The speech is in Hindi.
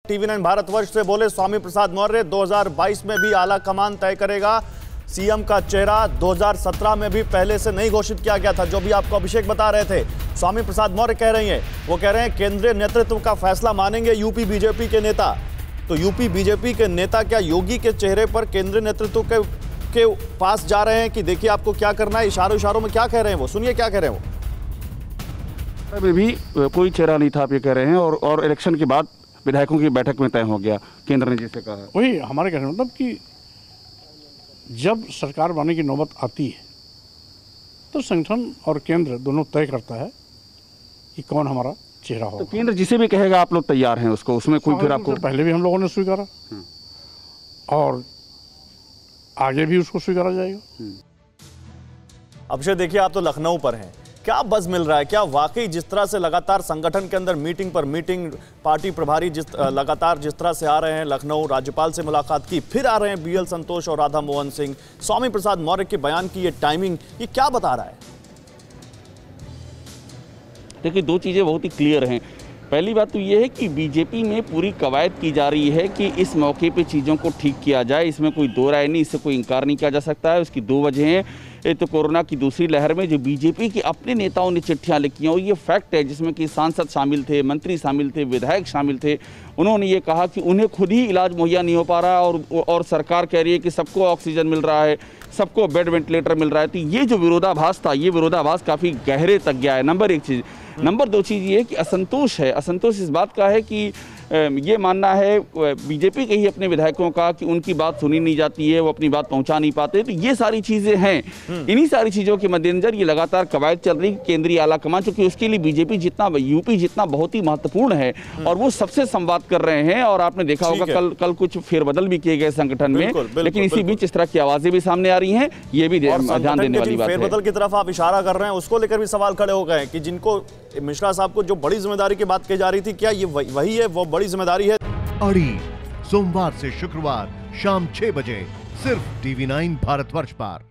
टीवी 9 भारतवर्ष से बोले स्वामी प्रसाद मौर्य 2022 में भी आला कमान तय करेगा। सीएम का चेहरा 2017 में भी पहले से नहीं घोषित किया गया था, जो भी आपको अभिषेक बता रहे थे। स्वामी प्रसाद मौर्य कह रही हैं, वो कह रहे हैं केंद्रीय नेतृत्व का फैसला मानेंगे यूपी बीजेपी के नेता। तो यूपी बीजेपी के नेता क्या योगी के चेहरे पर केंद्रीय नेतृत्व के पास जा रहे हैं कि देखिए आपको क्या करना है? इशारों में क्या कह रहे हैं वो, सुनिए क्या कह रहे हैं वो। अभी भी कोई चेहरा नहीं था, आप ये कह रहे हैं, और इलेक्शन के बाद विधायकों की बैठक में तय हो गया, केंद्र ने जिसे कहा। वही हमारे कहने मतलब कि जब सरकार बनने की नौबत आती है तो संगठन और केंद्र दोनों तय करता है कि कौन हमारा चेहरा होगा। तो केंद्र जिसे भी कहेगा आप लोग तैयार हैं उसको, उसमें कोई फिर आपको? पहले भी हम लोगों ने स्वीकारा और आगे भी उसको स्वीकारा जाएगा। अभिषेक देखिए, आप तो लखनऊ पर हैं, क्या बज़ मिल रहा है? क्या वाकई जिस तरह से लगातार संगठन के अंदर मीटिंग पर मीटिंग, पार्टी प्रभारी लगातार जिस तरह से आ रहे हैं, लखनऊ राज्यपाल से मुलाकात की, फिर आ रहे हैं बीएल संतोष और राधा मोहन सिंह, स्वामी प्रसाद मौर्य के बयान की ये टाइमिंग, ये क्या बता रहा है? देखिए, दो चीज़ें बहुत ही क्लियर हैं। पहली बात तो ये है कि बीजेपी में पूरी कवायद की जा रही है कि इस मौके पे चीज़ों को ठीक किया जाए, इसमें कोई दो राय नहीं, इससे कोई इनकार नहीं किया जा सकता है। उसकी दो वजह हैं। एक तो कोरोना की दूसरी लहर में जो बीजेपी के अपने नेताओं ने चिट्ठियां लिखी हैं, और ये फैक्ट है, जिसमें कि सांसद शामिल थे, मंत्री शामिल थे, विधायक शामिल थे। उन्होंने ये कहा कि उन्हें खुद ही इलाज मुहैया नहीं हो पा रहा, और सरकार कह रही है कि सबको ऑक्सीजन मिल रहा है, सबको बेड वेंटिलेटर मिल रहा है। तो ये जो विरोधाभास था, ये विरोधाभास काफ़ी गहरे तक गया है, नंबर एक चीज़। नंबर दो चीज़ ये है कि असंतोष है। असंतोष इस बात का है कि ये मानना है बीजेपी के ही अपने विधायकों का कि उनकी बात सुनी नहीं जाती है, वो अपनी बात पहुंचा नहीं पाते। तो ये सारी चीज़ें हैं। इन्हीं सारी चीज़ों के मद्देनजर ये लगातार कवायद चल रही केंद्रीय आला कमान, चूंकि उसके लिए बीजेपी जितना, यूपी जितना बहुत ही महत्वपूर्ण है, और वो सबसे संवाद कर रहे हैं। और आपने देखा होगा कल कुछ फेरबदल भी किए गए संगठन में, लेकिन इसी बीच इस तरह की आवाज़ें भी सामने आ रही हैं। ये भी ध्यान देने वाली बात है। फेरबदल की तरफ आप इशारा कर रहे हैं, उसको लेकर भी सवाल खड़े हो गए कि जिनको मिश्रा साहब को जो बड़ी जिम्मेदारी की बात की जा रही थी, क्या ये वही है, वो बड़ी जिम्मेदारी है? अड़ी सोमवार से शुक्रवार शाम 6 बजे सिर्फ टीवी 9 भारतवर्ष पर।